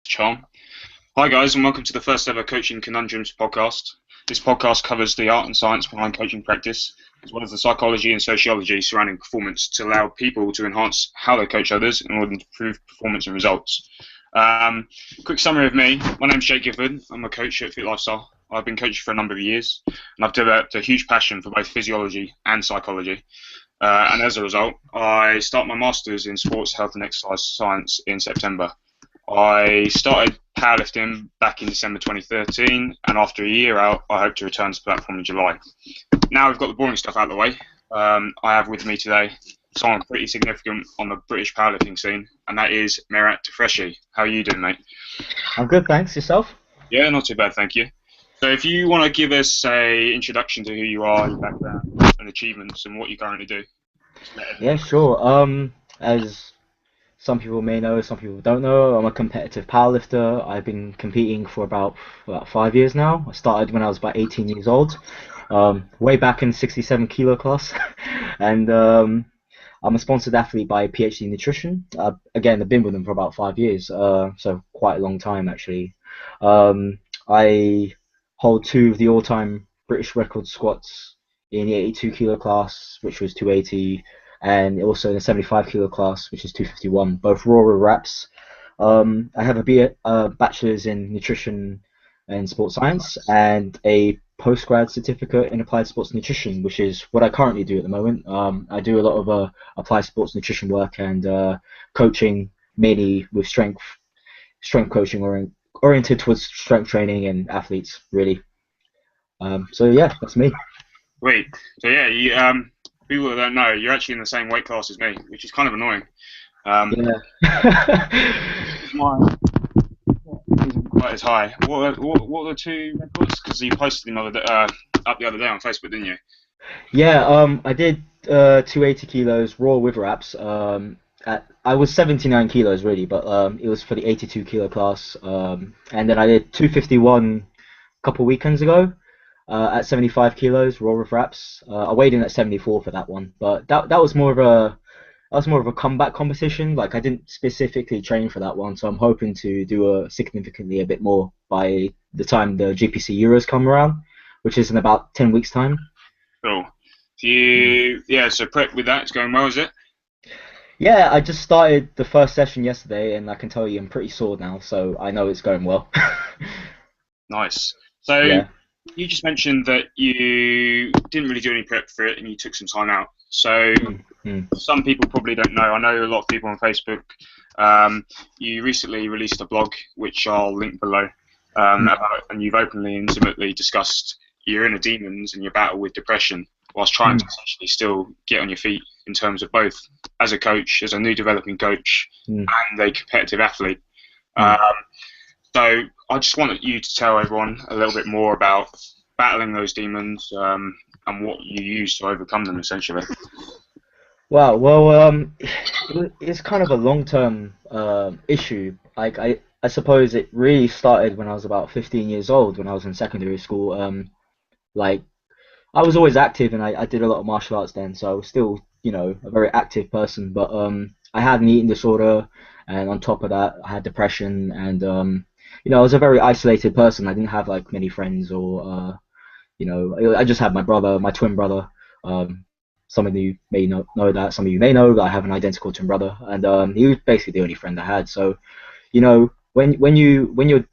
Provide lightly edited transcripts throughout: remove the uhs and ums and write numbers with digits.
Charm. Hi, guys, and welcome to the first ever Coaching Conundrums podcast. This podcast covers the art and science behind coaching practice, as well as the psychology and sociology surrounding performance to allow people to enhance how they coach others in order to improve performance and results. Quick summary of me. My name's Jake Gifford. I'm a coach at Fit Lifestyle. I've been coaching for a number of years, and I've developed a huge passion for both physiology and psychology. And as a result, I start my master's in sports health and exercise science in September. I started powerlifting back in December 2013, and after a year out, I hope to return to the platform in July. Now we've got the boring stuff out of the way. I have with me today someone pretty significant on the British powerlifting scene, and that is Merat Tafreshi. How are you doing, mate? I'm good, thanks. Yourself? Yeah, not too bad, thank you. So if you want to give us a introduction to who you are, your background, and achievements, and what you currently do. Yeah, sure. As some people may know, some people don't know, I'm a competitive powerlifter. I've been competing for about 5 years now. I started when I was about 18 years old, way back in 67 kilo class, and I'm a sponsored athlete by PhD Nutrition. Again, I've been with them for about 5 years, so quite a long time actually. I hold two of the all-time British record squats in the 82 kilo class, which was 280, and also in the 75 kilo class, which is 251, both raw with reps. I have a bachelor's in nutrition and sports science and a postgrad certificate in applied sports nutrition, which is what I currently do at the moment. I do a lot of applied sports nutrition work and coaching, mainly with strength coaching oriented towards strength training and athletes, really. So yeah, that's me. Wait, so yeah, people that don't know, you're actually in the same weight class as me, which is kind of annoying. Um, Yeah. Mine isn't quite as high. What are the two records? Because you posted them up the other day on Facebook, didn't you? Yeah, I did 280 kilos raw with wraps. I was 79 kilos really, but it was for the 82 kilo class. And then I did 251 a couple weekends ago at 75 kilos raw with wraps. I weighed in at 74 for that one, but that was more of a comeback competition. Like I didn't specifically train for that one, so I'm hoping to do significantly a bit more by the time the GPC Euros come around, which is in about 10 weeks time. Cool. Mm. So prep with that is going well, is it? Yeah, I just started the first session yesterday, and I can tell you I'm pretty sore now, so I know it's going well. Nice. So Yeah. you just mentioned that you didn't really do any prep for it and you took some time out. So Mm, mm, some people probably don't know. I know a lot of people on Facebook. You recently released a blog, which I'll link below, mm, and you've openly and intimately discussed your inner demons and your battle with depression, whilst trying to mm, essentially still get on your feet in terms of both as a coach, as a new developing coach, mm, and a competitive athlete. Um, mm. so I just wanted you to tell everyone a little bit more about battling those demons and what you use to overcome them, essentially. Wow. Well, it's kind of a long-term issue. Like I suppose it really started when I was about 15 years old, when I was in secondary school. Like I was always active, and I did a lot of martial arts then, so I was still, a very active person. But I had an eating disorder, and on top of that, I had depression, and I was a very isolated person. I didn't have like many friends, or I just had my brother, my twin brother. Um, some of you may not know that. Some of you may know that I have an identical twin brother, and he was basically the only friend I had. So, when you're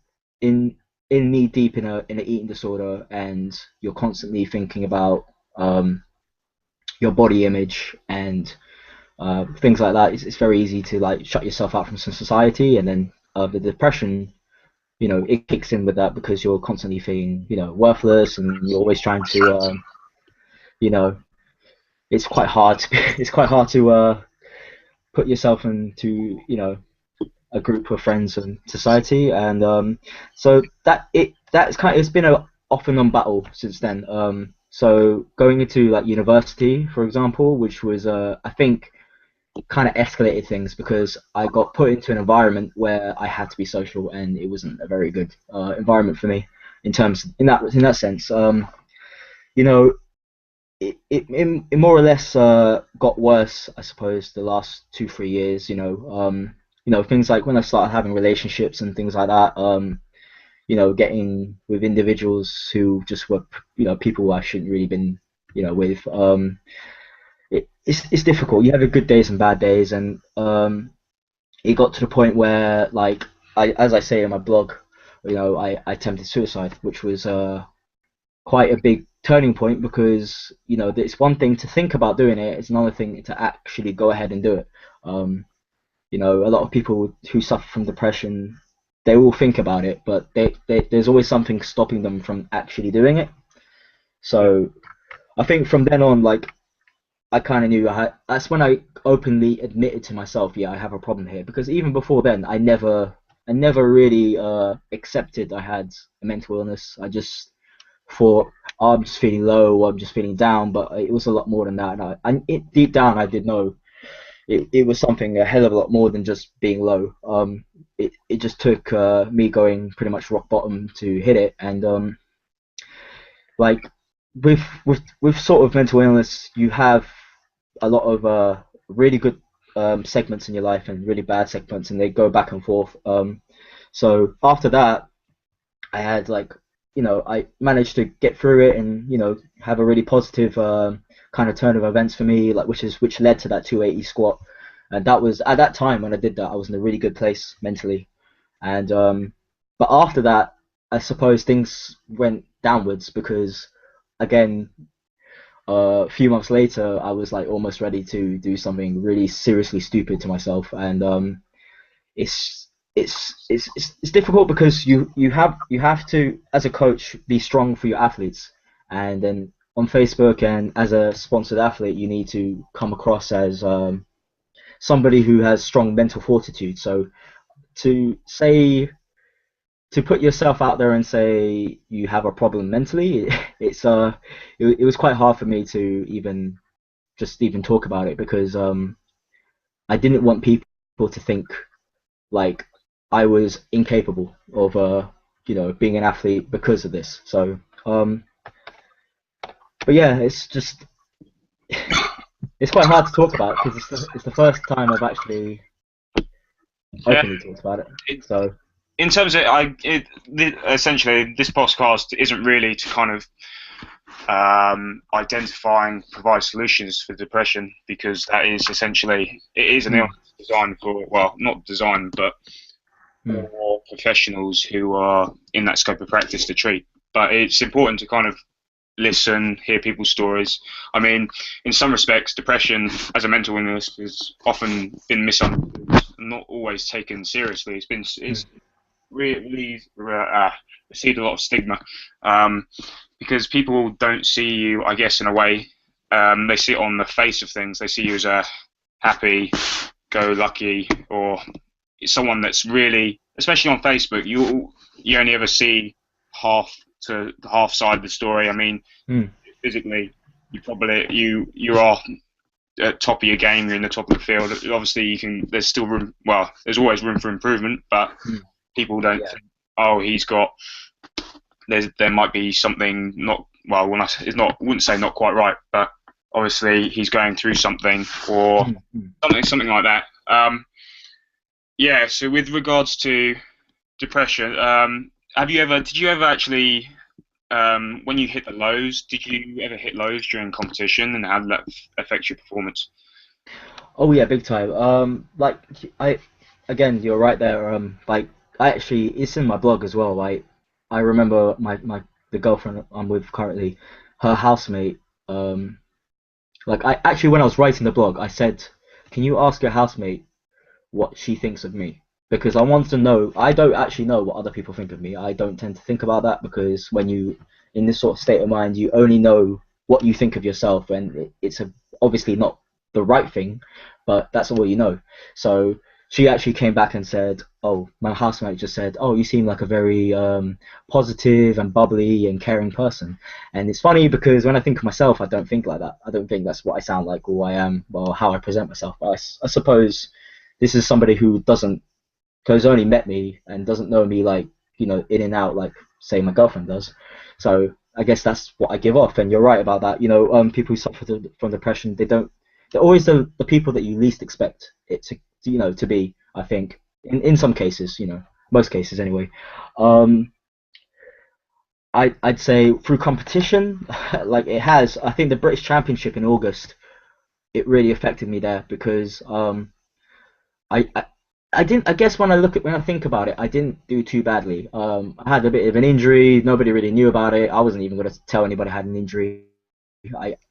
in knee deep in an eating disorder, and you're constantly thinking about um, your body image and things like that, it's very easy to like shut yourself out from society, and then the depression, it kicks in with that because you're constantly feeling, worthless, and you're always trying to, you know, it's quite hard to it's quite hard to put yourself into, a group of friends and society, and so it's been a off and on battle since then. So going into like university, for example, which was I think kind of escalated things because I got put into an environment where I had to be social, and it wasn't a very good environment for me in that sense. You know, it more or less got worse, I suppose, the last 2 3 years. things like when I started having relationships and things like that. Getting with individuals who just were, people I shouldn't really been, with. It's difficult. You have your good days and bad days, and it got to the point where, like, as I say in my blog, I attempted suicide, which was quite a big turning point because it's one thing to think about doing it, it's another thing to actually go ahead and do it. A lot of people who suffer from depression, they will think about it, but there's always something stopping them from actually doing it. So I think from then on, like, I kind of knew that's when I openly admitted to myself, yeah, I have a problem here. Because even before then, I never really accepted I had a mental illness. I just thought, oh, I'm just feeling low, or I'm just feeling down. But it was a lot more than that. Deep down, I did know it was something a hell of a lot more than just being low. It just took me going pretty much rock bottom to hit it, and like with sort of mental illness, you have a lot of really good segments in your life and really bad segments, and they go back and forth. So after that, I had like, I managed to get through it and have a really positive kind of turn of events for me, like which led to that 280 squat, and that was at that time when I did that, I was in a really good place mentally, and but after that, I suppose things went downwards because again, a few months later, I was like almost ready to do something really seriously stupid to myself, and it's difficult because you have to, as a coach, be strong for your athletes, and then on Facebook and as a sponsored athlete, you need to come across as somebody who has strong mental fortitude. So to say to put yourself out there and say you have a problem mentally, it was quite hard for me to even talk about it because I didn't want people to think like I was incapable of being an athlete because of this. So but yeah, it's just it's quite hard to talk about because it's the first time I've actually Yeah, openly talked about it. it, So in terms of essentially, this podcast isn't really to kind of identify and provide solutions for depression, because that is essentially, it is an mm, illness designed for, well, not designed, but mm, for professionals who are in that scope of practice to treat. But it's important to kind of listen, hear people's stories. I mean, in some respects, depression as a mental illness has often been misunderstood, and not always taken seriously. mm, It's really received a lot of stigma, because people don't see you, I guess, in a way. They see it on the face of things. They see you as a happy-go-lucky, or someone that's really, especially on Facebook, you only ever see half side of the story. I mean, mm, physically, you are at top of your game. You're in the top of the field. Obviously, you can. There's still room. Well, there's always room for improvement, but mm. people don't Yeah. think, oh, there might be something not, well, it's not, I wouldn't say not quite right, but obviously he's going through something, or Mm, mm. something like that. Yeah. So with regards to depression, did you ever actually, when you hit the lows, did you ever hit lows during competition, and how did that affect your performance? Oh yeah, big time. Like I, again, you're right there. Like I actually, it's in my blog as well. I remember the girlfriend I'm with currently, her housemate. Um, like I actually, when I was writing the blog, I said, "Can you ask your housemate what she thinks of me?" Because I want to know. I don't actually know what other people think of me. I don't tend to think about that because when you in this sort of state of mind, you only know what you think of yourself, and it's obviously not the right thing, but that's all you know. So she actually came back and said, "Oh, my housemate just said, oh, you seem like a very positive and bubbly and caring person." And it's funny because when I think of myself, I don't think like that. I don't think that's what I sound like or I am or how I present myself. But I suppose this is somebody who who's only met me and doesn't know me like in and out like say my girlfriend does. So I guess that's what I give off. And you're right about that. People who suffer from depression, they're always the people that you least expect it to be. I think in some cases, most cases anyway. Um, I'd say through competition, like it has. I think the British Championship in August, it really affected me there because I, I I didn't. I guess when I think about it, I didn't do too badly. I had a bit of an injury. Nobody really knew about it. I wasn't even going to tell anybody I had an injury.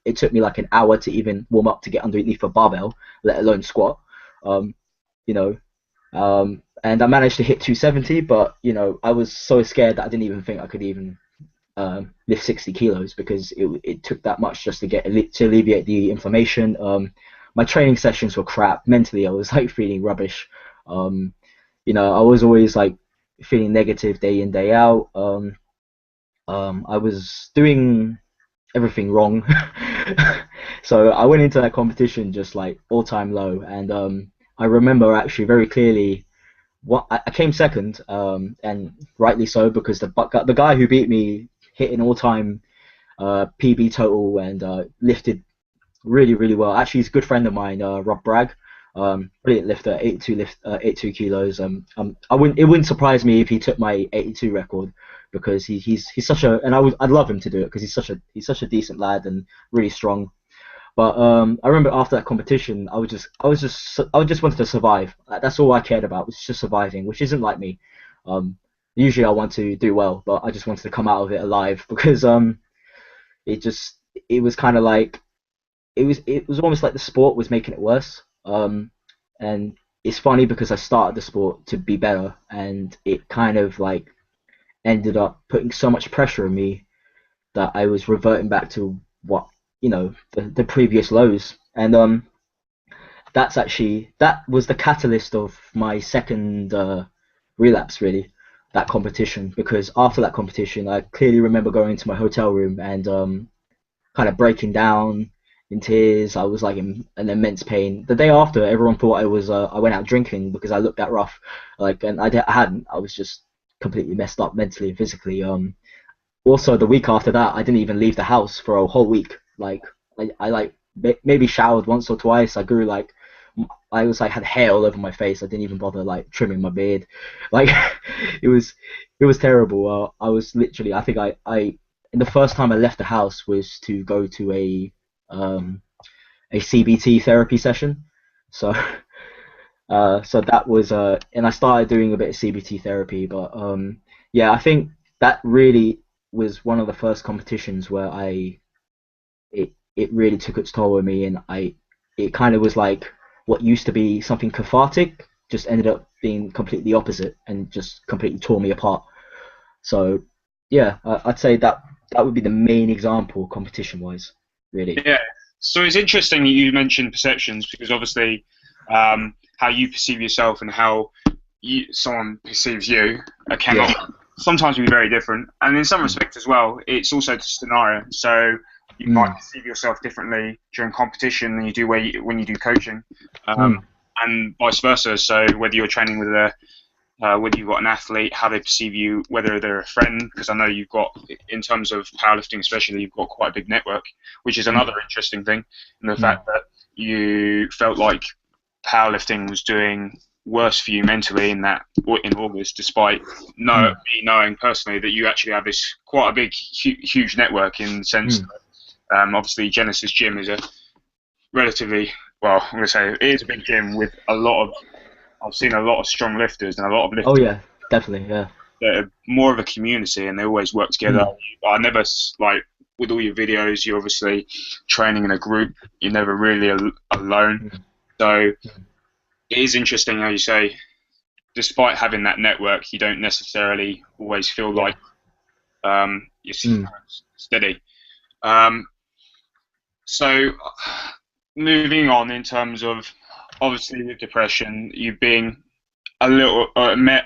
It took me like an hour to even warm up to get underneath a barbell, let alone squat. Um, you know, and I managed to hit 270, but I was so scared that I didn't even think I could even lift 60 kilos because it took that much just to alleviate the inflammation. My training sessions were crap. Mentally, I was like feeling rubbish. Um, I was always like feeling negative day in day out. I was doing everything wrong. So I went into that competition just like all time low, and I remember actually very clearly what I came second, and rightly so because the guy who beat me hit an all time PB total and lifted really really well. Actually, he's a good friend of mine, Rob Bragg. Brilliant lifter, 82 kilos. It wouldn't surprise me if he took my 82 record because he's such a, and I'd love him to do it because he's such a decent lad and really strong. But I remember after that competition, I just wanted to survive. That's all I cared about was just surviving, which isn't like me. Um, Usually I want to do well, but I just wanted to come out of it alive because it just it was kind of like it was almost like the sport was making it worse. And it's funny because I started the sport to be better, and it kind of like ended up putting so much pressure on me that I was reverting back to what the previous lows. And that was the catalyst of my second relapse, really, that competition. Because after that competition, I clearly remember going into my hotel room and kind of breaking down in tears. I was like in an immense pain. The day after, everyone thought I went out drinking because I looked that rough. Like, and I hadn't. I was just completely messed up mentally and physically. Also, the week after that, I didn't even leave the house for a whole week. Like, I like maybe showered once or twice. I was like had hair all over my face. I didn't even bother like trimming my beard. Like, it was it was terrible. I was literally. I think I and the first time I left the house was to go to um a CBT therapy session. So so that was and I started doing a bit of CBT therapy, but yeah, I think that really was one of the first competitions where it really took its toll on me, and it kind of was like what used to be something cathartic just ended up being completely opposite and just completely tore me apart. So yeah, I'd say that would be the main example competition wise, really. Yeah. So it's interesting that you mentioned perceptions because obviously how you perceive yourself and how someone perceives you Yeah. cannot sometimes be very different. And in some respects as well, it's also just a scenario. So you might Mm. perceive yourself differently during competition than you do when you do coaching, Mm. and vice versa. So whether you're training with whether you've got an athlete, how they perceive you, whether they're a friend, because I know you've got, in terms of powerlifting especially, you've got quite a big network, which is another Mm. interesting thing, and the Mm. fact that you felt like powerlifting was doing worse for you mentally in August, despite Mm. me knowing personally that you actually have this quite a big, huge network in the sense Mm. that obviously Genesis Gym is a relatively, well, I'm going to say it is a big gym with a lot of, I've seen a lot of strong lifters and a lot of Oh lifters yeah, definitely. Yeah. that are more of a community and they always work together. Mm. I never, like, with all your videos, you're obviously training in a group, you're never really alone. Mm. So Mm. it is interesting how you say, despite having that network, you don't necessarily always feel Yeah. like you're Mm. steady. Um, so moving on in terms of obviously with depression, you being a little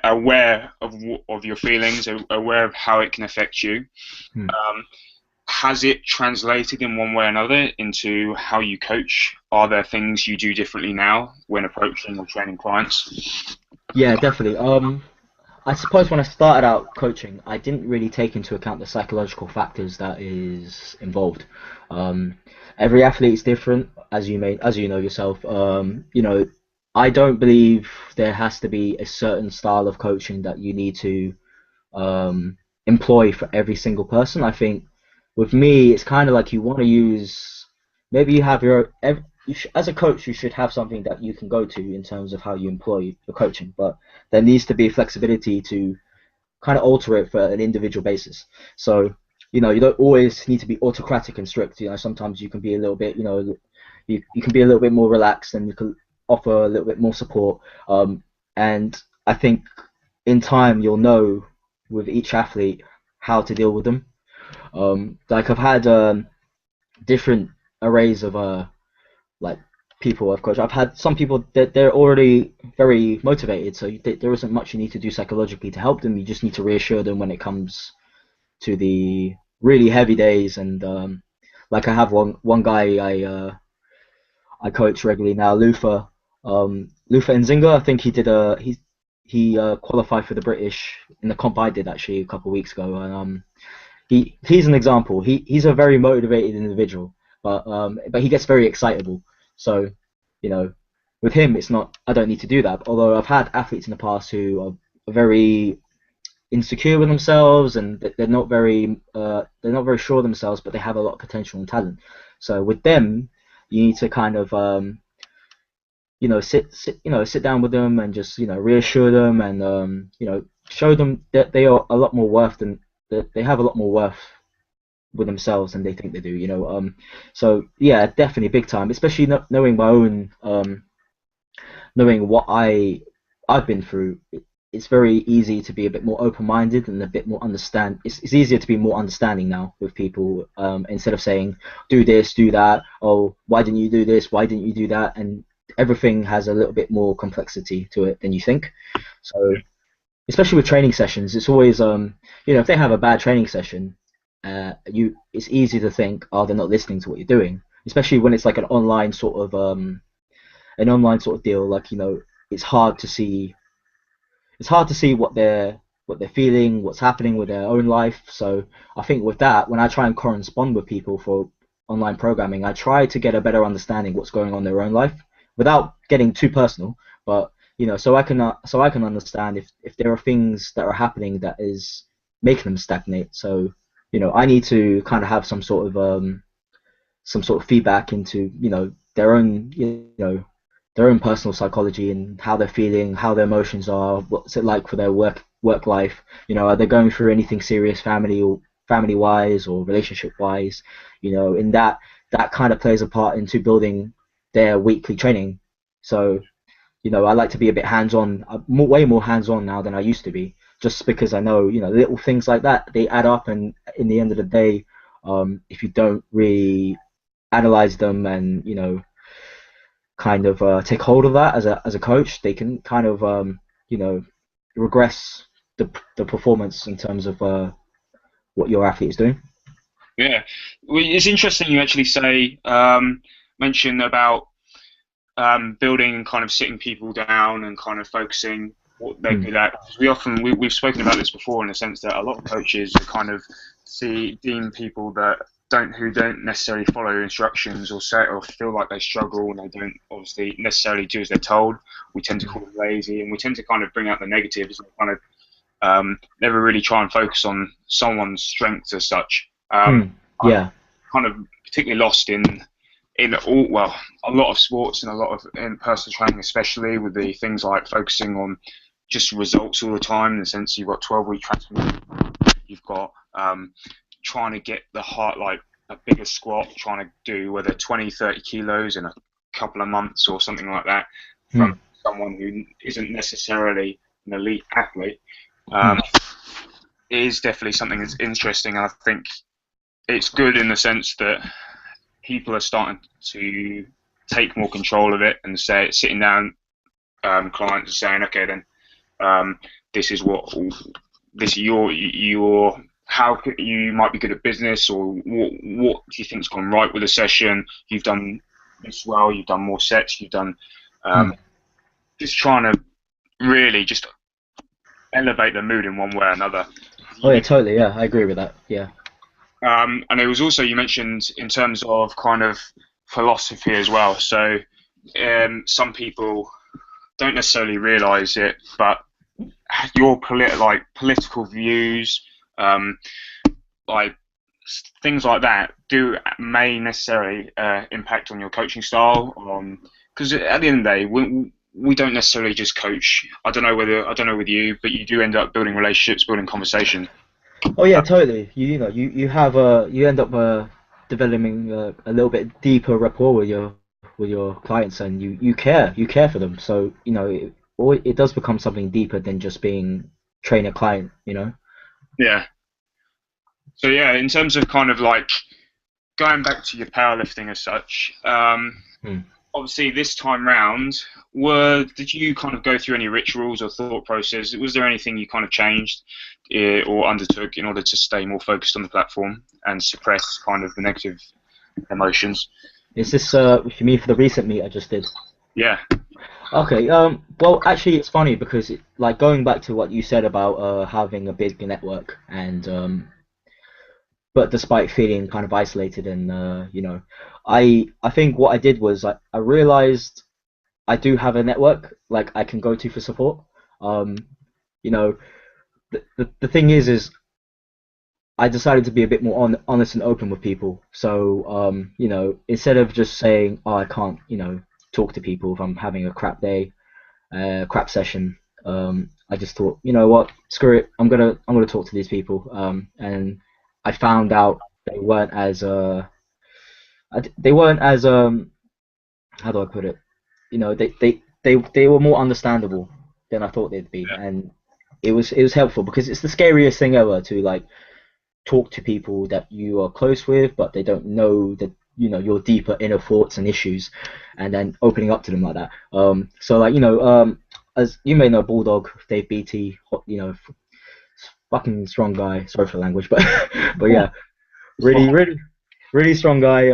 aware of your feelings, aware of how it can affect you. Mm. Um, has it translated in one way or another into how you coach? Are there things you do differently now when approaching or training clients? Yeah, definitely. I suppose when I started out coaching, I didn't really take into account the psychological factors that is involved. Um, every athlete is different, as you know yourself. I don't believe there has to be a certain style of coaching that you need to employ for every single person. I think with me, it's kind of like you want to use. Maybe you have as a coach, you should have something that you can go to in terms of how you employ your coaching, but there needs to be flexibility to kind of alter it for an individual basis. So, you don't always need to be autocratic and strict. Sometimes you can be a little bit, you can be a little bit more relaxed and you can offer a little bit more support. And I think in time you'll know with each athlete how to deal with them. Like I've had different arrays of like people I've coached. I've had some people that they're already very motivated, so there isn't much you need to do psychologically to help them. You just need to reassure them when it comes to the really heavy days. And like I have one guy I coach regularly now, Lufa Nzinga. I think he qualified for the British in the comp I did actually a couple of weeks ago, and he's an example. He's a very motivated individual, but he gets very excitable. So, you know, with him, it's not. I don't need to do that. Although I've had athletes in the past who are very insecure with themselves and they're not very sure of themselves, but they have a lot of potential and talent. So with them, you need to kind of sit down with them and just reassure them and show them that they are a lot more worth than that they have a lot more worth with themselves than they think they do. So yeah, definitely big time, especially knowing my own knowing what I've been through. It's very easy to be a bit more open-minded and a bit more understand. It's easier to be more understanding now with people, instead of saying do this, do that. Oh, why didn't you do this? Why didn't you do that? And everything has a little bit more complexity to it than you think. So especially with training sessions, it's always if they have a bad training session, it's easy to think, oh, they're not listening to what you're doing. Especially when it's like an online sort of deal. Like it's hard to see what they're feeling, what's happening with their own life. So I think with that, when I try and correspond with people for online programming, I try to get a better understanding what's going on in their own life without getting too personal. But so I can understand if there are things that are happening that is making them stagnate. So I need to kind of have some sort of feedback into their own their own personal psychology and how they're feeling, how their emotions are, what's it like for their work life. Are they going through anything serious family wise or relationship wise? In that kind of plays a part into building their weekly training. So I like to be a bit hands on, way more hands on now than I used to be, just because I know little things like that, they add up, and in the end of the day, if you don't really analyze them and kind of take hold of that as a coach, they can kind of you know regress the performance in terms of what your athlete is doing. Yeah, well, it's interesting you actually mention about building and kind of sitting people down and kind of focusing what they're Mm. good at. Because we've spoken about this before in the sense that a lot of coaches kind of deem people that who don't necessarily follow instructions or say or feel like they struggle and they don't obviously necessarily do as they're told. We tend to call them lazy, and we tend to kind of bring out the negatives and kind of never really try and focus on someone's strengths as such. Mm. I'm Yeah. kind of particularly lost in a lot of sports and a lot of in personal training, especially with the things like focusing on just results all the time. In the sense you've got 12-week transformation, you've got trying to get the heart like a bigger squat, trying to do whether 20, 30 kilos in a couple of months or something like that from Mm. someone who isn't necessarily an elite athlete. Mm. It is definitely something that's interesting, and I think it's good in the sense that people are starting to take more control of it and sitting down, clients are saying, okay, then this is your how you might be good at business, or what do you think's gone right with the session? You've done this well, you've done more sets, you've done Mm. just trying to really just elevate the mood in one way or another. Oh yeah, totally. Yeah, I agree with that. Yeah. And it was also you mentioned in terms of kind of philosophy as well. So some people don't necessarily realise it, but your political views, um, like things like that, do may necessarily impact on your coaching style. Because at the end of the day, we don't necessarily just coach. I don't know with you, but you do end up building relationships, building conversation. Oh yeah, totally. You end up developing a little bit deeper rapport with your clients, and you care for them. So it does become something deeper than just being trainer client. Yeah. So yeah, in terms of kind of like going back to your powerlifting as such, Hmm. obviously this time round, did you kind of go through any rituals or thought process? Was there anything you kind of changed or undertook in order to stay more focused on the platform and suppress kind of the negative emotions? Is this for me for the recent meet I just did? Yeah, Okay. Well, actually, it's funny because like going back to what you said about having a big network and but despite feeling kind of isolated and I think what I did was I realized I do have a network like I can go to for support. Um, you know, the thing is I decided to be a bit more honest and open with people. So instead of just saying, oh, I can't, talk to people if I'm having a crap day, crap session. I just thought, you know what, screw it. I'm gonna talk to these people. And I found out they weren't as they weren't as how do I put it? They were more understandable than I thought they'd be, and it was helpful because it's the scariest thing ever to like talk to people that you are close with, but they don't know that your deeper inner thoughts and issues, and then opening up to them like that. So like as you may know, Bulldog, Dave Beatty, fucking strong guy. Sorry for the language, but but yeah, really, really strong guy.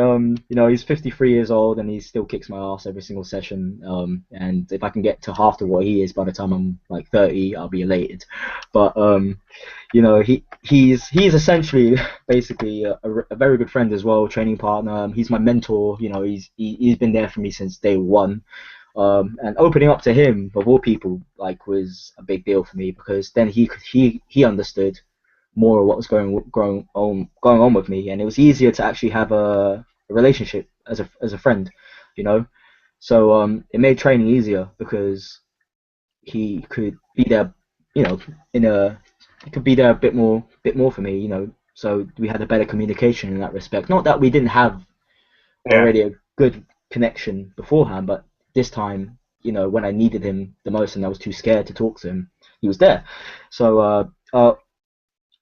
He's 53 years old and he still kicks my ass every single session. And if I can get to half to what he is by the time I'm like 30, I'll be elated. But he's essentially basically a very good friend as well, training partner. He's my mentor. He's been there for me since day one. And opening up to him of all people like was a big deal for me because then he understood more of what was going on with me, and it was easier to actually have a relationship as a friend, you know. So it made training easier because he could be there, you know, in a he could be there a bit more for me, you know. So we had a better communication in that respect. Not that we didn't have yeah, already a good connection beforehand, but this time, when I needed him the most and I was too scared to talk to him, he was there. So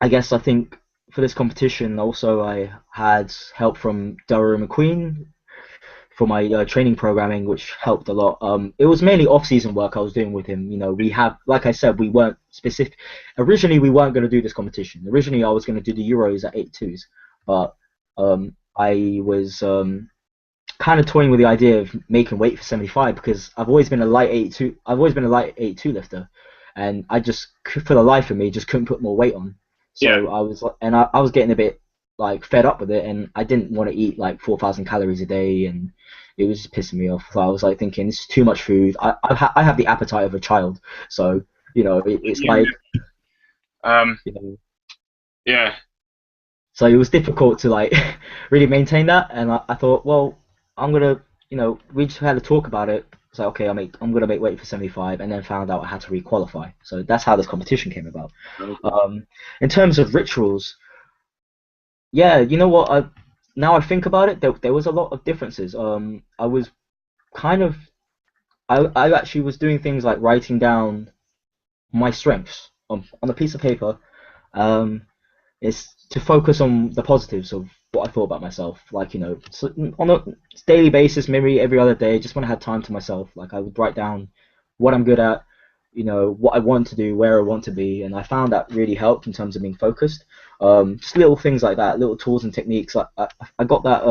I guess I think for this competition also I had help from Daryl McQueen for my training programming, which helped a lot. It was mainly off-season work I was doing with him. We have, like I said, we weren't specific. Originally, we weren't going to do this competition. Originally, I was going to do the Euros at 82s, but I was kind of toying with the idea of making weight for 75 because I've always been a light 82. I've always been a light 82 lifter, and I just, for the life of me, just couldn't put more weight on. yeah. So I was getting a bit like fed up with it, and I didn't want to eat like 4,000 calories a day, and it was just pissing me off. So I was like thinking, this is too much food. I have the appetite of a child, so it's Yeah, like um, you know, yeah, so it was difficult to like really maintain that. And I thought, well, I'm gonna, we just had a talk about it. It's like, okay, I'm gonna make weight for 75, and then found out I had to re-qualify. So that's how this competition came about. In terms of rituals, yeah, you know what? Now I think about it, there was a lot of differences. I was kind of, I actually was doing things like writing down my strengths on a piece of paper. Um, It's to focus on the positives of what I thought about myself. Like, so on a daily basis, maybe every other day, just when I had time to myself, like I would write down what I'm good at, what I want to do, where I want to be, and I found that really helped in terms of being focused. Just little things like that, little tools and techniques. I got that.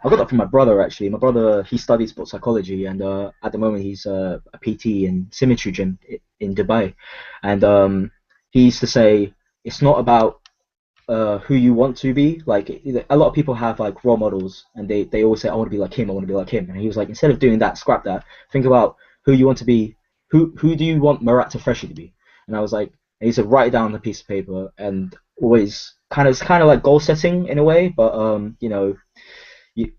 I got that from my brother actually. My brother, he studied sports psychology, and at the moment he's a PT in Symmetry Gym in Dubai, and he used to say it's not about who you want to be. Like a lot of people have like role models, and they always say, I want to be like him, I want to be like him. And he was like, instead of doing that, scrap that. Think about who you want to be, who do you want Merat Tafreshi to be? And I was like, and he said, write it down on a piece of paper, and always it's kind of like goal setting in a way, but you,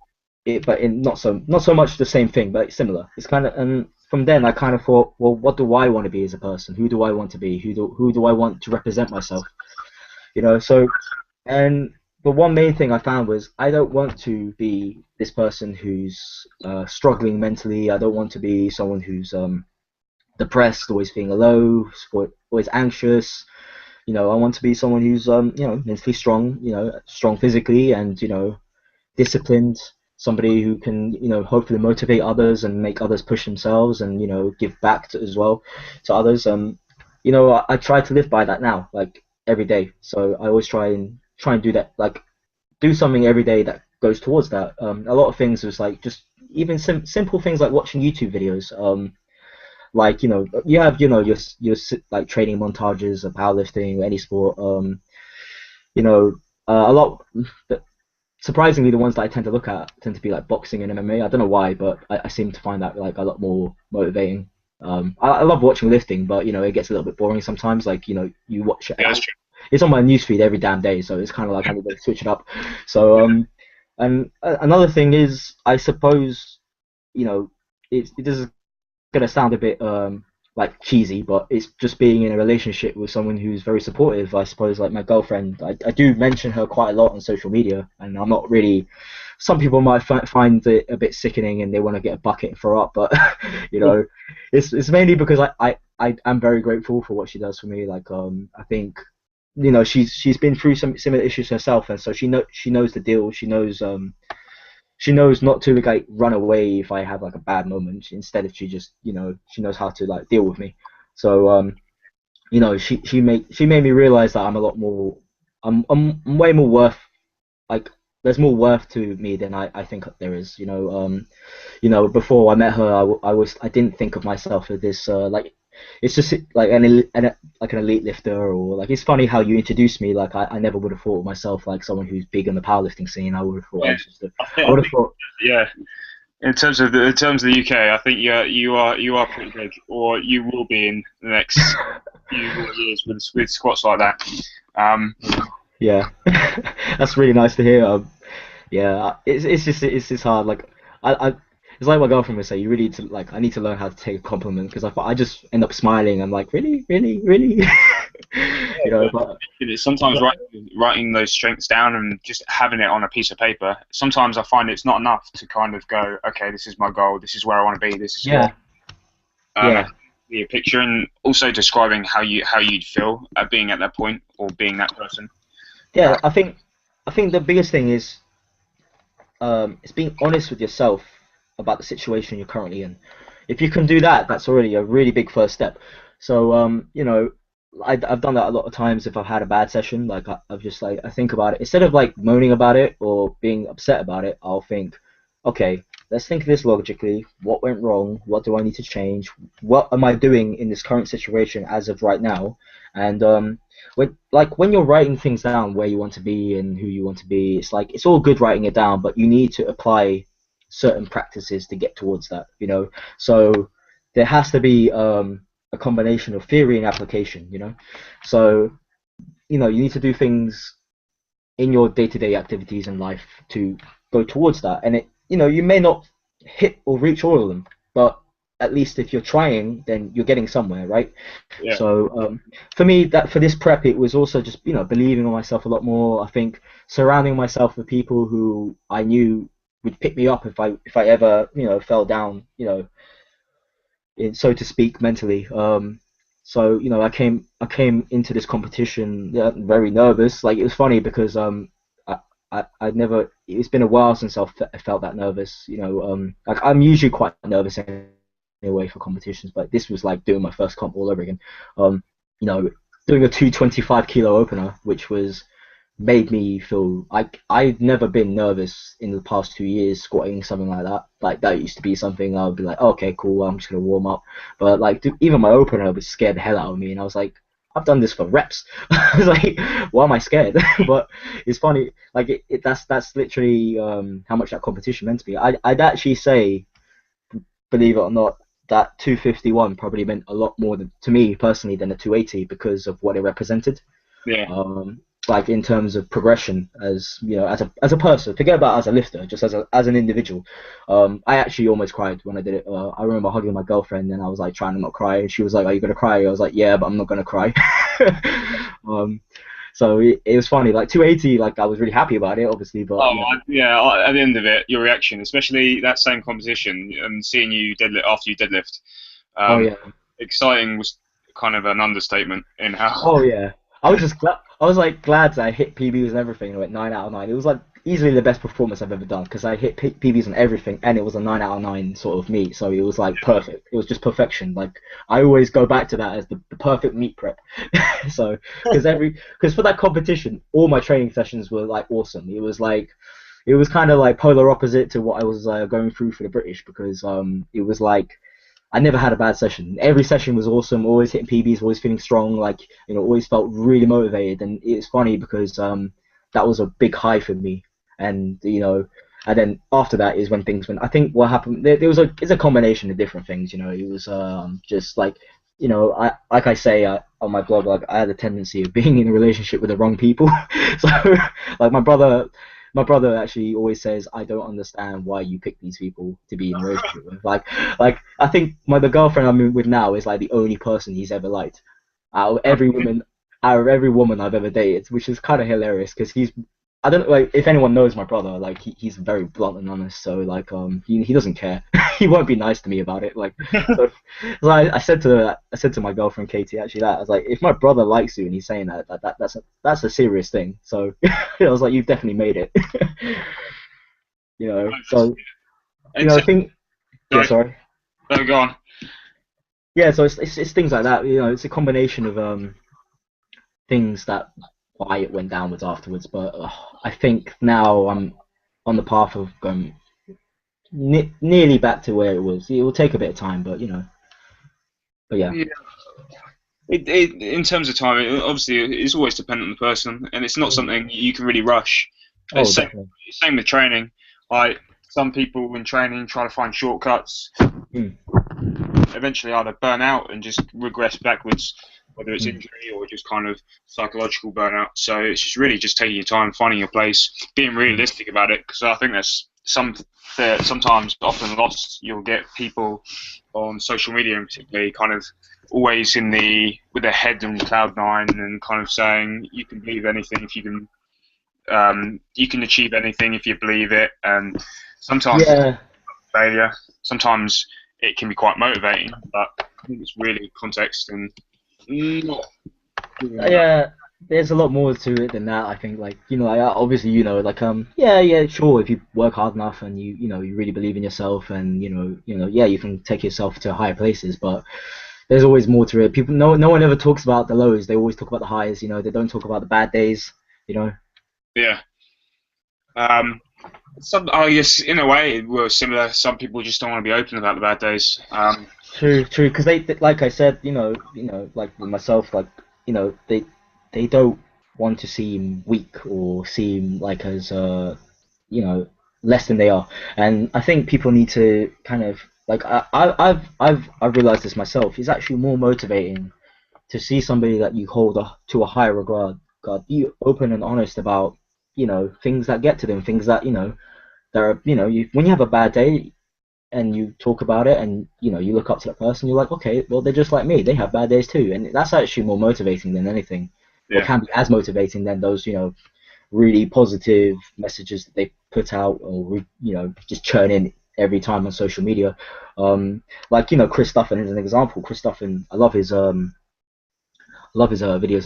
but in not so much the same thing, but similar. It's kind of, and from then I kind of thought, well, what do I want to be as a person? Who do I want to be? Who do I want to represent myself? So, and the one main thing I found was I don't want to be this person who's struggling mentally. I don't want to be someone who's depressed, always feeling low, always anxious. I want to be someone who's mentally strong, strong physically, and disciplined. Somebody who can hopefully motivate others and make others push themselves, and give back as well to others. I try to live by that now, like every day. So I always try and do that, like do something every day that goes towards that. A lot of things was like just even simple things like watching YouTube videos. Like you have your like training montages of powerlifting or any sport. A lot. Surprisingly, the ones that I tend to look at tend to be like boxing and MMA. I don't know why, but I seem to find that like a lot more motivating. I love watching lifting, but it gets a little bit boring sometimes. Like you watch it. Yeah, that's true. It's on my newsfeed every damn day, so it's kind of like I need to switch it up. So and another thing is, I suppose this is gonna sound a bit like cheesy, but it's just being in a relationship with someone who's very supportive. I suppose like my girlfriend, I do mention her quite a lot on social media, and I'm not really. Some people might find it a bit sickening and they want to get a bucket and throw up, but it's mainly because I'm very grateful for what she does for me. Like I think she's been through some similar issues herself, and so she knows the deal. She knows not to like run away if I have like a bad moment. Instead, she just she knows how to like deal with me. So she made me realize that I'm a lot more I'm way more worth, like there's more worth to me than I think there is. Before I met her, I didn't think of myself as this like it's just like like an elite lifter, or like it's funny how you introduced me. Like I never would have thought of myself like someone who's big in the powerlifting scene. I would have thought I would have thought. Yeah. In terms of the UK, I think you are pretty big, or you will be in the next few years with squats like that. Yeah, that's really nice to hear. Yeah, it's just hard. Like I it's like my girlfriend would say, you really need to like I need to learn how to take a compliment, because I just end up smiling. I'm like, really, really, really. But sometimes writing those strengths down and just having it on a piece of paper. Sometimes I find it's not enough to kind of go, okay, this is my goal. This is where I want to be. This is what. The picture, and also describing how you'd feel at being at that point or being that person. Yeah, I think the biggest thing is it's being honest with yourself about the situation you're currently in. If you can do that, that's already a really big first step. So I've done that a lot of times. If I've had a bad session, like I've just like I think about it instead of like moaning about it or being upset about it. I'll think, okay, let's think of this logically. What went wrong? What do I need to change? What am I doing in this current situation as of right now? And when you're writing things down, where you want to be and who you want to be, it's like it's all good writing it down, but you need to apply certain practices to get towards that. So there has to be a combination of theory and application. So you need to do things in your day-to-day activities in life to go towards that, and you may not hit or reach all of them, but at least if you're trying, then you're getting somewhere, right? Yeah. So for me, for this prep, it was also just believing in myself a lot more. I think surrounding myself with people who I knew would pick me up if I ever fell down, so to speak, mentally. So I came into this competition very nervous. Like it was funny because I'd never. It's been a while since I felt that nervous. Like I'm usually quite nervous anyway for competitions, but this was like doing my first comp all over again. Doing a 225 kilo opener, which made me feel like I'd never been nervous in the past 2 years squatting something like that. Like that used to be something I would be like, oh, okay, cool, I'm just gonna warm up. But like even my opener would scare the hell out of me, and I was like, I've done this for reps. I was like, why am I scared? But it's funny, like that's literally how much that competition meant to me. I'd actually say, believe it or not, that 251 probably meant a lot more to me personally than a 280 because of what it represented. Yeah. Um, like in terms of progression, as you know, as a person, forget about as a lifter, just as an individual. I actually almost cried when I did it. I remember hugging my girlfriend and I was like trying to not cry, and she was like, "Are you gonna cry?" I was like, "Yeah, but I'm not gonna cry." um, so it was funny. Like 280, like I was really happy about it, obviously, but Oh, you know. yeah. At the end of it, your reaction, especially that same competition, and seeing you deadlift after you deadlift, Oh um, yeah. exciting was kind of an understatement in how. Oh yeah, I was just glad. I was like glad that I hit PBs and everything. I went 9 out of 9. It was like easily the best performance I've ever done because I hit PBs and everything, and it was a 9 out of 9 sort of meet. So it was like perfect. It was just perfection. Like I always go back to that as the perfect meet prep. So because for that competition, all my training sessions were like awesome. It was kind of like polar opposite to what I was going through for the British because it was like I never had a bad session. Every session was awesome. Always hitting PBs. Always feeling strong. Like always felt really motivated. And it's funny because that was a big high for me. And and then after that is when things went. I think what happened there was it's a combination of different things. It was just like I like I say on my blog, like I had a tendency of being in a relationship with the wrong people. So like my brother actually always says, I don't understand why you pick these people to be in a relationship with. Like I think the girlfriend I'm with now is like the only person he's ever liked out of every woman, I've ever dated, which is kind of hilarious because I don't know, like if anyone knows my brother, like he's very blunt and honest, so like he doesn't care. He won't be nice to me about it. Like so I said to my girlfriend Katie actually that I was like, if my brother likes you and he's saying that's a serious thing. So I was like, you've definitely made it. So And so, think yeah, sorry, sorry. no, go on. Yeah, so it's things like that. It's a combination of things that why it went downwards afterwards. But I think now I'm on the path of going nearly back to where it was. It will take a bit of time, but yeah. Yeah. In terms of time, obviously, it's always dependent on the person, and it's not Mm. something you can really rush. Oh, Same, definitely. same with training. Like some people in training try to find shortcuts, Mm, eventually either burn out and just regress backwards, whether it's mm. injury or just kind of psychological burnout. So it's just really just taking your time, finding your place, being Mm. realistic about it. Because I think that's sometimes often lost. You'll get people on social media, in particularly, kind of always with their head on cloud 9 and kind of saying you can believe anything if you can achieve anything if you believe it. And sometimes it's Yeah, failure. Sometimes it can be quite motivating, but I think it's really context and not doing that. yeah. There's a lot more to it than that. I think, like like, obviously, like yeah, sure. If you work hard enough and you really believe in yourself, and yeah, you can take yourself to higher places. But there's always more to it. People, no one ever talks about the lows. They always talk about the highs. They don't talk about the bad days. You know. Yeah. Um, I guess in a way we're similar. Some people just don't want to be open about the bad days. True, true. Because like I said, like with myself, like they don't want to seem weak or seem like as you know, less than they are. And I think people need to kind of like I've realized this myself. It's actually more motivating to see somebody that you hold to a higher regard. God, be open and honest about things that get to them, things that there are when you have a bad day and you talk about it and you look up to that person, you're like, okay, well they're just like me, they have bad days too, and that's actually more motivating than anything, or Yeah. can be as motivating than those really positive messages that they put out or just churn in every time on social media. Like Chris Duffin is an example. Chris Duffin, I love his videos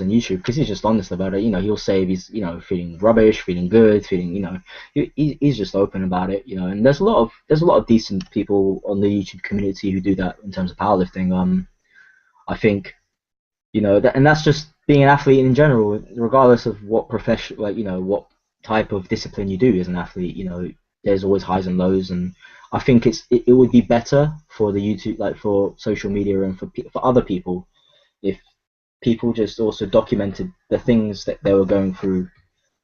on YouTube because he's just honest about it. He'll say if he's feeling rubbish, feeling good, feeling he's just open about it. And there's a lot of decent people on the YouTube community who do that in terms of powerlifting. I think and that's just being an athlete in general, regardless of what profession, like what type of discipline you do as an athlete. There's always highs and lows, and I think it would be better for the YouTube, like for social media and for other people if people just also documented the things that they were going through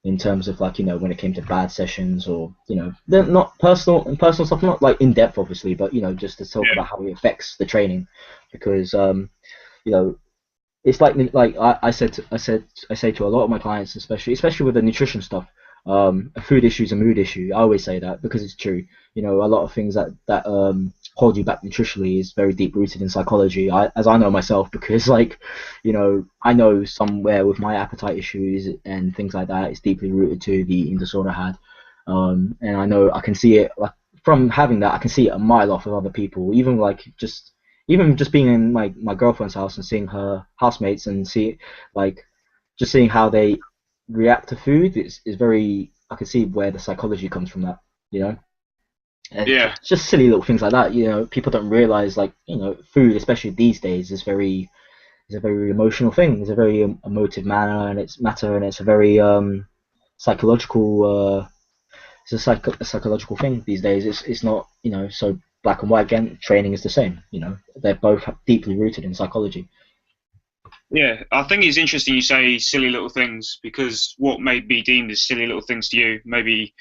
in terms of like, when it came to bad sessions, or they're not personal stuff, not like in depth obviously, but just to talk Yeah. about how it affects the training, because you know it's like I say to a lot of my clients, especially with the nutrition stuff. A food issue is a mood issue. I always say that because it's true. A lot of things that hold you back nutritionally is very deep rooted in psychology. As I know myself, because like, I know somewhere with my appetite issues and things like that, it's deeply rooted to the eating disorder I had. And I know I can see it, like, from having that. I can see it a mile off of other people, even just being in my girlfriend's house and seeing her housemates, and just seeing how they react to food is very. I can see where the psychology comes from that, and Yeah. just silly little things like that. People don't realize, like, food, especially these days, is a very emotional thing. It's a very emotive matter, and it's a very psychological. It's a psychological thing these days. It's not, so black and white. Again, training is the same. They're both deeply rooted in psychology. Yeah, I think it's interesting you say silly little things, because what may be deemed as silly little things to you maybe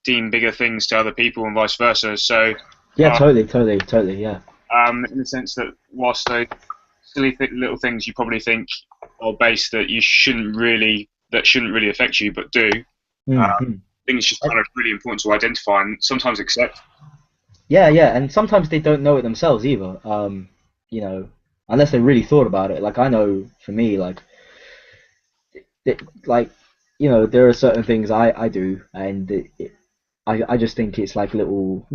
deem bigger things to other people, and vice versa. So, Yeah, uh, totally, yeah. in the sense that whilst those little things you probably think are based that shouldn't really affect you, but do. I Mm-hmm. think it's just kind of really important to identify and sometimes accept. Yeah, and sometimes they don't know it themselves either. You know, unless they really thought about it. Like, I know for me, like, there are certain things I do, and I just think it's like little,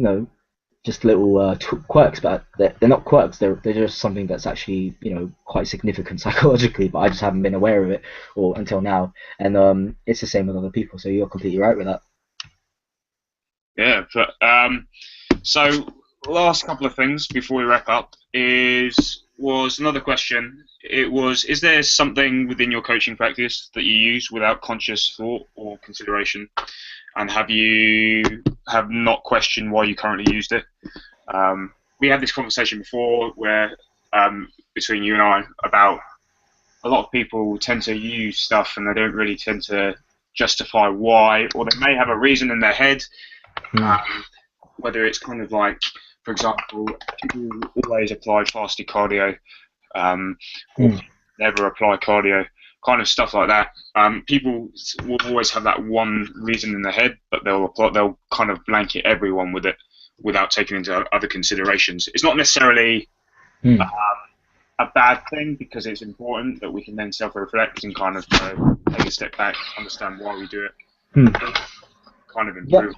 just little quirks, but they're not quirks. They're just something that's actually, quite significant psychologically, but I just haven't been aware of it, or until now. And it's the same with other people. So you're completely right with that. Yeah, but so last couple of things before we wrap up was another question. It was, is there something within your coaching practice that you use without conscious thought or consideration, and have not questioned why you currently used it? We had this conversation before where between you and I about a lot of people tend to use stuff and they don't really tend to justify why, or they may have a reason in their head. Hmm. Whether it's kind of like, for example, people always apply fasted cardio, or Hmm. never apply cardio, kind of stuff like that. People will always have that one reason in their head, but they'll kind of blanket everyone with it without taking into other considerations. It's not necessarily Hmm. uh, a bad thing, because it's important that we can then self-reflect and kind of take a step back, understand why we do it, Hmm. kind of Yeah. improve.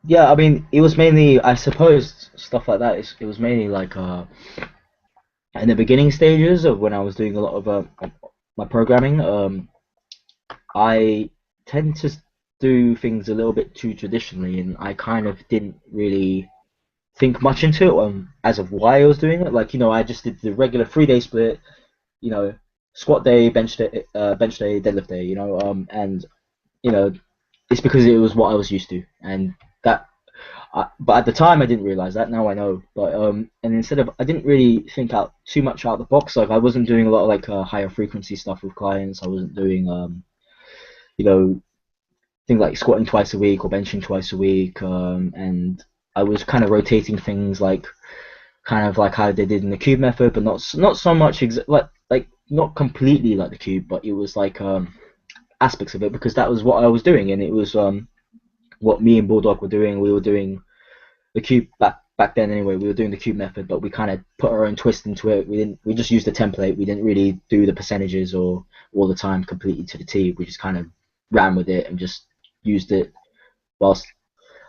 Yeah, I mean, it was mainly, I suppose, stuff like that. It was mainly like in the beginning stages of when I was doing a lot of my programming. I tend to do things a little bit too traditionally, and I kind of didn't really think much into it as of why I was doing it. Like, I just did the regular 3 day split, you know, squat day, bench day, deadlift day, and you know, it's because it was what I was used to, and that. But at the time, I didn't realize that. Now I know. But and I didn't really think out too much out of the box. Like, I wasn't doing a lot of like higher frequency stuff with clients. I wasn't doing you know, things like squatting twice a week or benching twice a week. And I was kind of rotating things like kind of like how they did in the cube method, but not so much like not completely like the cube, but it was like aspects of it, because that was what I was doing, and it was what me and Bulldog were doing. We were doing the cube back then anyway. We were doing the cube method, but we kind of put our own twist into it. We just used the template. We didn't really do the percentages or all the time completely to the T. We just kind of ran with it and just used it whilst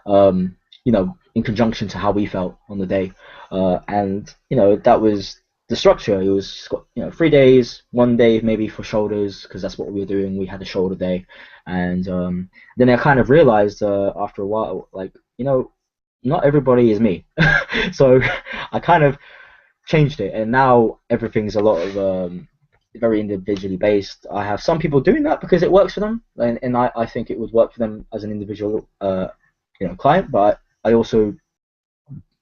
in conjunction to how we felt on the day. And that was the structure. It was 3 days, 1 day maybe for shoulders, because that's what we were doing. We had a shoulder day, and then I kind of realized after a while, like, not everybody is me. So I kind of changed it, and now everything's a lot of very individually based. I have some people doing that because it works for them, and I think it would work for them as an individual client. But I also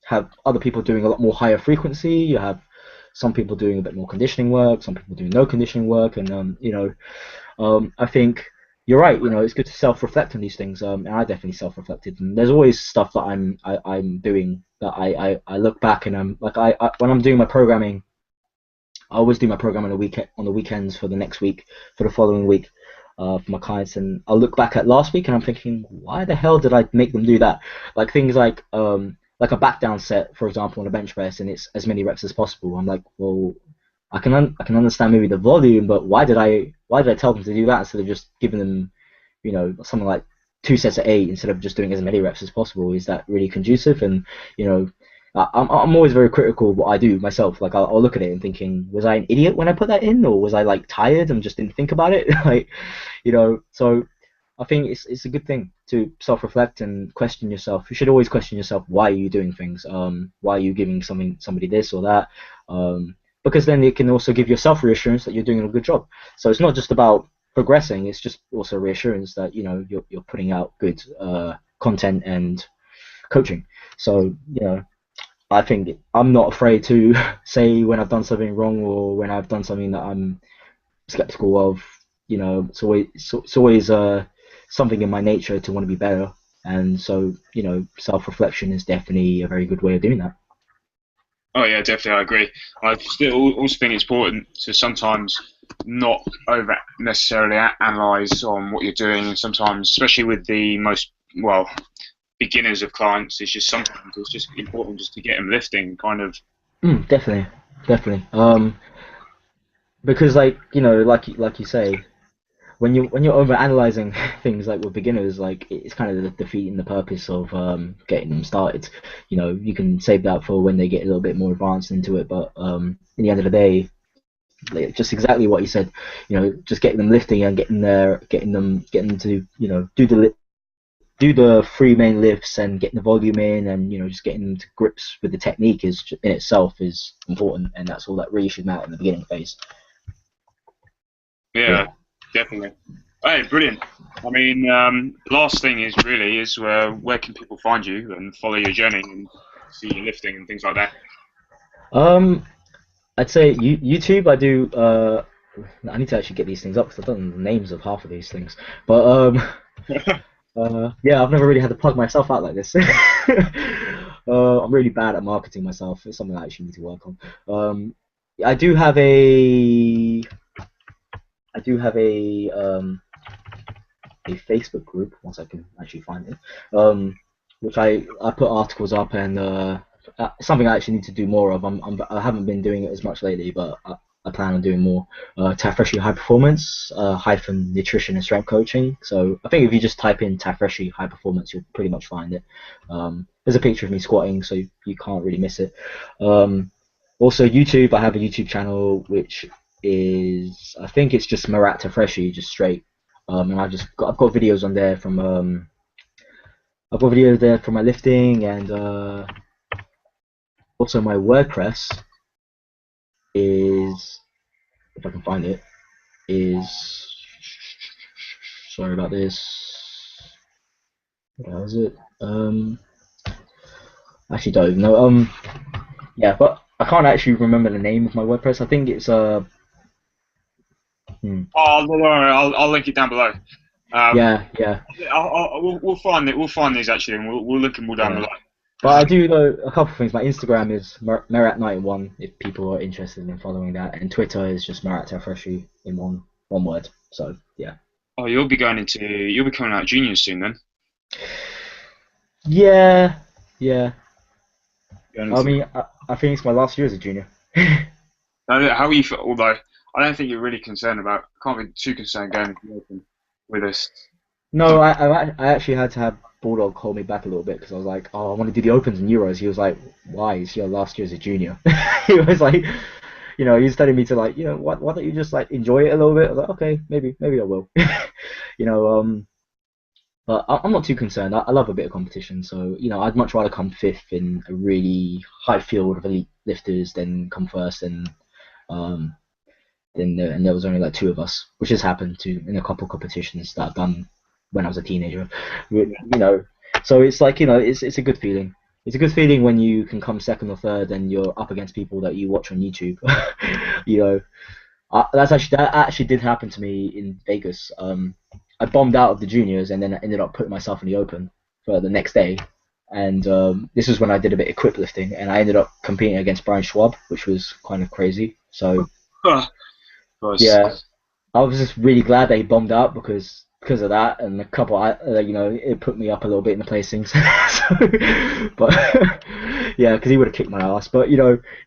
have other people doing a lot more higher frequency. You have some people doing a bit more conditioning work, some people doing no conditioning work, and I think you're right. It's good to self-reflect on these things. And I definitely self-reflected. And there's always stuff that I'm doing that I look back and I'm like when I'm doing my programming, I always do my program on the weekends for the next week, for the following week, for my clients, and I'll look back at last week and I'm thinking, why the hell did I make them do that? Like things like a back down set, for example, on a bench press, and it's as many reps as possible. I'm like, well, I can understand maybe the volume, but why did I tell them to do that instead of just giving them, something like 2 sets of 8 instead of just doing as many reps as possible? Is that really conducive? And you know, I'm always very critical of what I do myself. Like I'll look at it and thinking, was I an idiot when I put that in, or was I like tired and just didn't think about it? Like, so I think it's a good thing to self-reflect and question yourself. You should always question yourself. Why are you doing things? Why are you giving somebody this or that? Because then it can also give yourself reassurance that you're doing a good job. So it's not just about progressing. It's just also reassurance that you're putting out good content and coaching. So I think I'm not afraid to say when I've done something wrong or when I've done something that I'm skeptical of. It's always something in my nature to want to be better, and so self-reflection is definitely a very good way of doing that. Oh yeah, definitely, I agree. I still also think it's important to sometimes not over necessarily analyze on what you're doing, and sometimes, especially with the most beginners of clients, it's just important just to get them lifting, kind of. Definitely, definitely. Because like you say, when you're over analyzing things like with beginners, like it's kind of defeating the purpose of getting them started. You can save that for when they get a little bit more advanced into it, but in the end of the day, like, just exactly what you said. Just getting them lifting and getting them to do the 3 main lifts and getting the volume in, and just getting them to grips with the technique in itself is important, and that's all that really should matter in the beginning phase. Yeah, Yeah. definitely. Hey, brilliant. I mean, last thing is where can people find you and follow your journey and see your lifting and things like that? Um, I'd say YouTube. I do. I need to actually get these things up because I don't know the names of half of these things. But yeah, I've never really had to plug myself out like this. I'm really bad at marketing myself. It's something I actually need to work on. I do have a I do have a Facebook group once I can actually find it, which I put articles up, and something I actually need to do more of. I haven't been doing it as much lately, but I plan on doing more. Tafreshi High Performance hyphen Nutrition and Strength Coaching. So I think if you just type in Tafreshi High Performance, you'll pretty much find it. There's a picture of me squatting, so you can't really miss it. Also YouTube, I have a YouTube channel which is, I think it's just Merat Tafreshi, just straight. And I've got videos on there from I've got videos there from my lifting, and also my WordPress is, if I can find it, is, sorry about this. What was it? Actually don't even know. Yeah, but I can't actually remember the name of my WordPress. I think it's Oh, don't worry, I'll link it down below. Um, yeah, yeah, we'll find it. We'll find these actually, and we'll link them all down yeah. below. But 'Cause, I do know a couple of things. My Instagram is Merat91 if people are interested in following that, and Twitter is just Merat Tafreshi in one word. So yeah. oh, you'll be coming out juniors soon then. Yeah, yeah. Going I into mean, I think it's my last year as a junior. how are you? Although I don't think you're really concerned about. Can't be too concerned going into the open with us. No, I actually had to have Bulldog hold me back a little bit because I was like, oh, I want to do the Opens and Euros. He was like, why? It's your last year as a junior. He was like, he was telling me to like, why don't you just like enjoy it a little bit? I was like, okay, maybe I will. You know, but I'm not too concerned. I love a bit of competition, so I'd much rather come fifth in a really high field of elite lifters than come first, um, and there was only like two of us, which has happened to in a couple of competitions that I've done when I was a teenager. So it's like it's a good feeling. It's a good feeling when you can come second or third and you're up against people that you watch on YouTube. you know, that actually did happen to me in Vegas. I bombed out of the juniors, and then I ended up putting myself in the open for the next day. And this was when I did a bit of quick lifting, and I ended up competing against Brian Schwab, which was kind of crazy. So Nice. yeah, I was just really glad that he bombed out because of that, and a couple, it put me up a little bit in the placings. So, but yeah, because he would have kicked my ass. But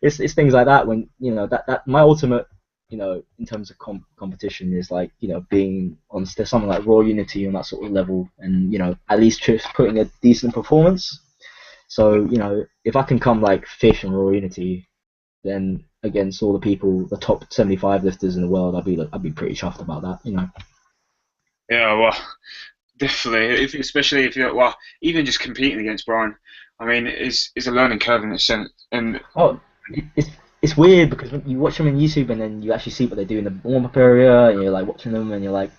it's things like that when that my ultimate, in terms of competition is like being on something like Raw Unity on that sort of level, and at least just putting a decent performance. So if I can come like fish on Raw Unity, then against all the people, the top 75 lifters in the world, I'd be pretty chuffed about that. Yeah, well, definitely. Especially if you're even just competing against Brian. I mean, it's a learning curve in a sense. And Oh, it's it's weird because when you watch them on YouTube and then you actually see what they do in the warm up area, and you're like watching them and you're like,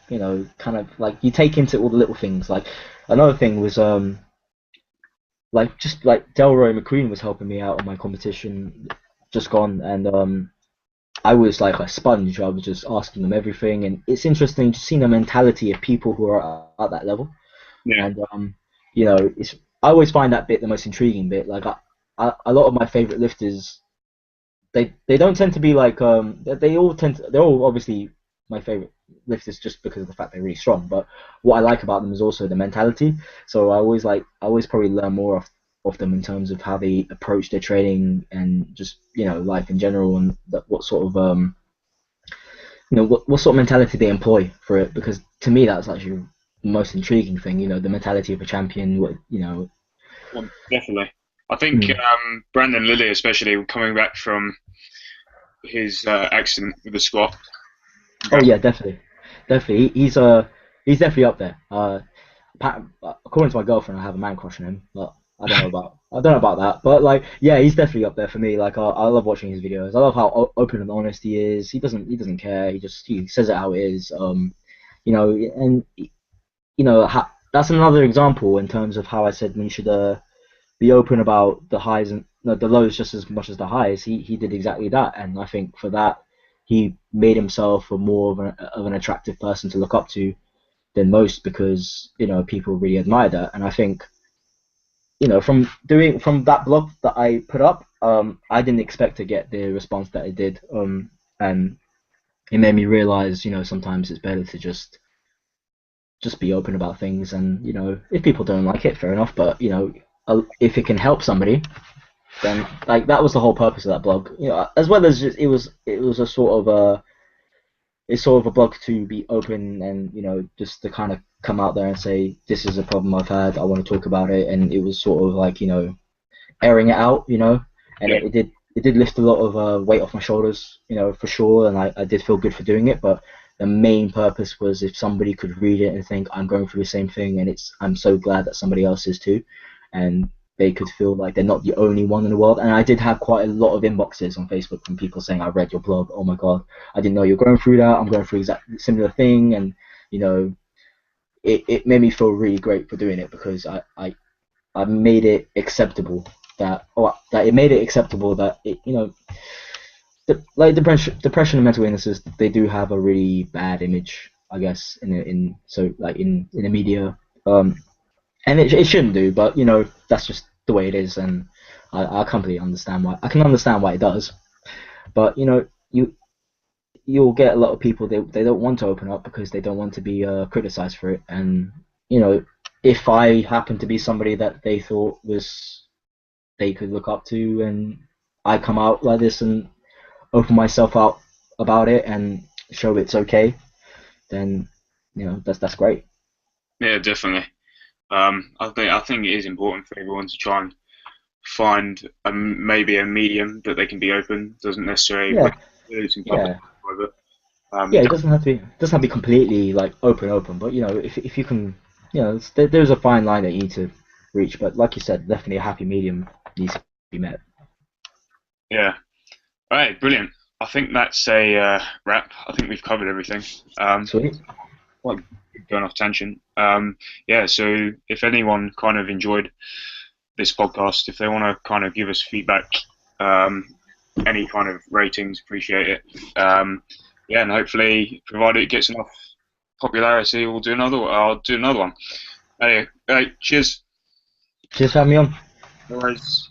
kind of like you take into all the little things. Like another thing was like just like Delroy McQueen was helping me out on my competition just gone, and I was like a sponge. I was just asking them everything, and it's interesting to see the mentality of people who are at that level. yeah, And it's I always find that bit the most intriguing bit. Like a lot of my favorite lifters, they don't tend to be like they all they're all obviously my favorite lifters just because of the fact they're really strong. But what I like about them is also the mentality. So I always probably learn more of them in terms of how they approach their training and just life in general, and what sort of what sort of mentality they employ for it, because to me that's actually the most intriguing thing, the mentality of a champion, definitely. I think mm. Brandon Lilly, especially coming back from his accident with the squat. Oh yeah, definitely, definitely. He's definitely up there. According to my girlfriend, I have a man crush on him, but I don't know about that. But like, yeah, he's definitely up there for me. Like, I love watching his videos. I love how open and honest he is. He doesn't care. He says it how it is. And that's another example in terms of how I said we should be open about the highs and no, the lows just as much as the highs. He did exactly that, and I think for that he made himself a more of an attractive person to look up to than most, because people really admire that. And I think from that blog that I put up, I didn't expect to get the response that it did, and it made me realize sometimes it's better to just be open about things, and if people don't like it, fair enough, but if it can help somebody, then like that was the whole purpose of that blog, as well as just, it was a sort of it's sort of a blog to be open, and just to kind of come out there and say this is a problem I've had, I want to talk about it, and it was sort of like airing it out, and Yeah, it did lift a lot of weight off my shoulders, for sure, and I did feel good for doing it. But the main purpose was if somebody could read it and think I'm going through the same thing, and I'm so glad that somebody else is too, and they could feel like they're not the only one in the world. And I did have quite a lot of inboxes on Facebook from people saying, I read your blog, oh my god, I didn't know you're going through that, I'm going through exactly similar thing. And it made me feel really great for doing it, because I made it acceptable that it made it acceptable that like depression and mental illnesses, they do have a really bad image, I guess, in the media, and it shouldn't do, but that's just the way it is, and I completely understand why. I can understand why it does, but you'll get a lot of people, they don't want to open up because they don't want to be criticized for it, and if I happen to be somebody that they thought was they could look up to, and I come out like this and open myself out about it and show it's okay, then that's great. yeah, definitely. I think it is important for everyone to try and find maybe a medium that they can be open. Doesn't necessarily Yeah, it's in public yeah, or private. yeah. It doesn't have to be completely like open, but if you can, there's a fine line that you need to reach. But like you said, definitely a happy medium needs to be met. Yeah. All right, brilliant. I think that's a wrap. I think we've covered everything. Sweet. Quite going off tangent. Yeah, so if anyone kind of enjoyed this podcast, if they want to kind of give us feedback, um, any kind of ratings, appreciate it. Yeah, and hopefully, provided it gets enough popularity, we'll do another. I'll do another one. Hey, cheers. Cheers for having me on. No worries.